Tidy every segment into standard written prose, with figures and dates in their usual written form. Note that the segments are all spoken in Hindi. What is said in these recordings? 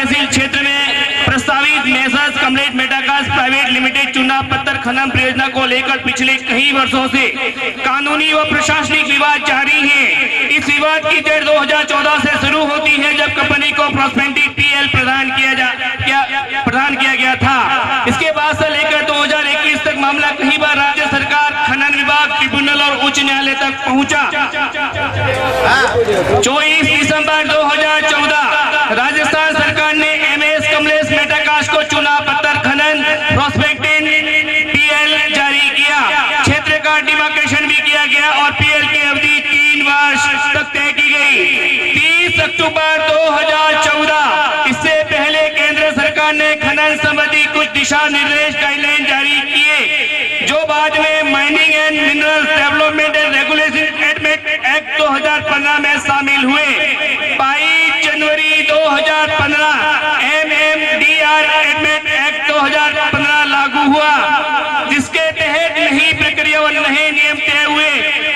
तहसील क्षेत्र में प्रस्तावित messrs Kamlesh Metakash private limited चुनाव पत्थर खनन परियोजना को लेकर पिछले कई वर्षों से कानूनी व प्रशासनिक विवाद जारी है। इस विवाद की जड़ 2014 से शुरू होती है, जब कंपनी को प्रॉस्पेरिटी पीएल प्रदान किया गया था। इसके बाद से लेकर 2021 तक मामला कई बार राज्य सरकार, खनन विभाग, ट्रिब्यूनल और उच्च न्यायालय तक पहुंचा। 24 दिसंबर 2014 राजस्थान सरकार ने एमएस कमलेश मेटाकाश को चुनाव पत्थर खनन प्रॉस्पेक्टिंग पीएल जारी किया। क्षेत्र का डिमार्केशन भी किया गया और पीएल की अवधि 3 वर्ष तक तय की गई। 30 अक्टूबर 2014 इससे पहले केंद्र सरकार ने खनन संबंधी कुछ दिशा निर्देश गाइडलाइन जारी किए, जो बाद में mining and mineral development and regulation act 2015 में शामिल हुए। 22 जनवरी 2015 MMDR एक्ट 2015 लागू हुआ, जिसके तहत नई प्रक्रिया और नए नियम तय हुए,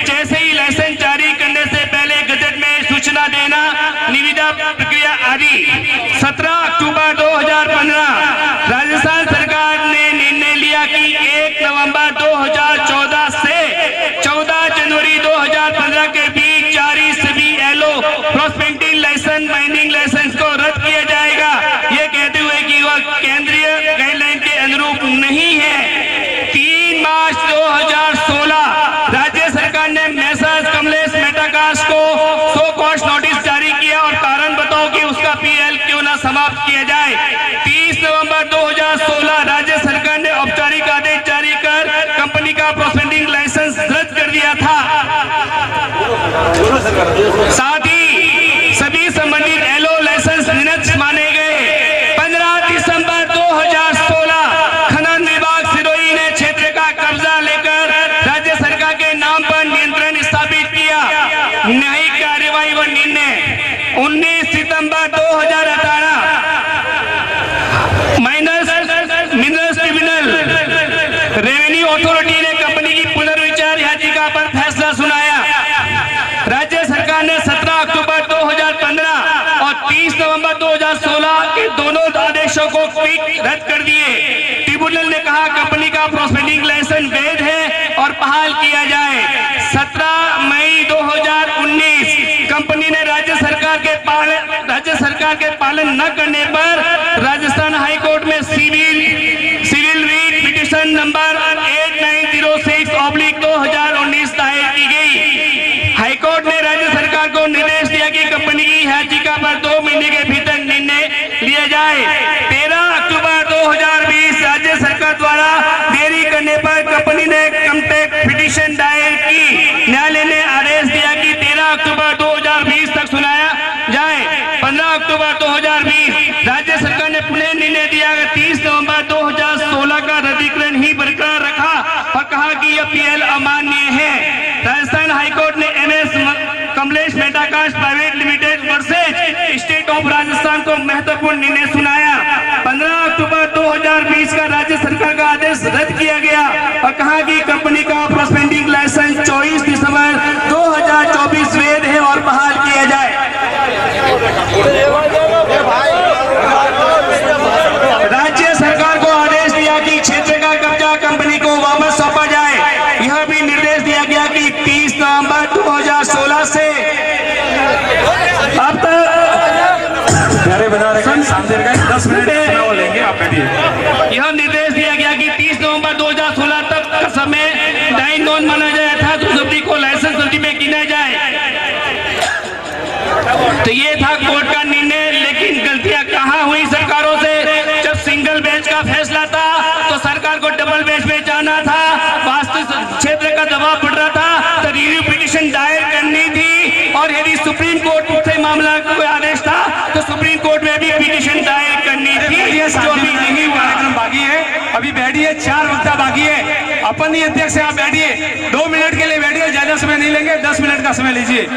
जैसे ही लाइसेंस जारी करने से पहले गजट में सूचना देना, निविदा प्रक्रिया आदि। 17 अक्टूबर 2015 राजस्थान सरकार ने निर्णय लिया कि 1 नवंबर 2014 से 14 जनवरी 2015 के बीच जारी सभी LO, prospecting licence, mining licence को रद्द किया जाएगा, ये कहते हुए कि वह केंद्रीय गाइडलाइन के अनुरूप नहीं है। 3 मार्च 2016 राज्य सरकार ने मेसर्स कमलेश मेटाकाश को सो कॉज नोटिस जारी किया और कारण बताओ कि उसका पीएल क्यों ना समाप्त किया जाए। 30 नवंबर 2016 राज्य सरकार ने औपचारिक आदेश जारी कर कंपनी का प्रॉस्पेक्टिंग लाइसेंस रद्द कर दिया था। साथ ही सभी संबंधित एलओ लाइसेंस निरस्त माने गए। 15 दिसंबर 2016 खनन विभाग सिरोही ने क्षेत्र का कब्जा लेकर राज्य सरकार के नाम पर नियंत्रण स्थापित किया। न्यायिक कार्यवाही व निर्णय 19 सितंबर 2018 मिनरल्स ट्रिब्यूनल रेवेन्यू अथॉरिटी ने कंपनी की पुनर्विचार याचिका पर फैसला सुनाया। राज्य सरकार ने 17 अक्टूबर 2015 और 30 नवंबर 2016 के दोनों आदेशों को रद्द कर दिए। ट्रिब्यूनल ने कहा कंपनी का प्रॉस्पेक्टिंग लाइसेंस वैध है और बहाल किया जाए। 17 मई 2019 कंपनी ने राज्य सरकार के पालन न करने पर राजस्थान हाईकोर्ट में सिविल रीट पिटीशन नंबर 8906/2019 दायर की गई। हाईकोर्ट ने राज्य सरकार को निर्देश दिया कि कंपनी की याचिका पर 2 महीने के भीतर निर्णय लिया जाए। 13 अक्टूबर 2020 राज्य सरकार द्वारा देरी करने पर कंपनी ने कॉन्टेक्ट पिटीशन दायर की। न्यायालय ने आदेश दिया कि 13 अक्टूबर 2020 तक सुनाया जाए। 15 अक्टूबर 2020 राज्य सरकार ने पुनः निर्णय दिया। 30 नवंबर 2016 का रद्दीकरण ही बरकरार रखा और कहा कि यह पीएल अमान्य है। राजस्थान हाईकोर्ट ने MS Kamlesh Metakash private limited versus state of Rajasthan को महत्वपूर्ण निर्णय सुनाया। 15 अक्टूबर 2020 का राज्य सरकार का आदेश रद्द किया गया और कहा कि कंपनी का प्रॉस्पेक्टिंग लाइसेंस 24 दिसंबर 2024 वैध है और बहाल किया जाए। राज्य सरकार को आदेश दिया कि क्षेत्र का कब्जा कंपनी को वापस सौंपा जाए। यह भी निर्देश दिया गया कि 30 नवंबर 2016 से अब तक 10 मिनट लेंगे आप बैठिए। यह निर्देश दिया गया कि 30 नवंबर 2016 तक का समय दायित्व नोन माना जाए था तो सभी को लाइसेंस अवधि में गिना जाए। तो ये था कोर्ट का निर्णय, लेकिन गलतियां कहाँ हुई सरकारों से। जब सिंगल बेंच का फैसला था तो सरकार को डबल बेंच में जाना था। वास्तविक क्षेत्र का दबाव पड़ रहा था तो रिव्यू पिटीशन दायर करनी थी, और यदि सुप्रीम कोर्ट से मामला कोई आदेश था तो सुप्रीम कोर्ट में भी पिटीशन दायर करनी थी, जो अभी नहीं हुआ। कार्यक्रम बाकी है, अभी बैठिए, 4 वक्ता बाकी है। अपन ही अध्यक्ष आप बैठिए, 2 मिनट के लिए बैठिए, ज्यादा समय नहीं लेंगे, 10 मिनट का समय लीजिए।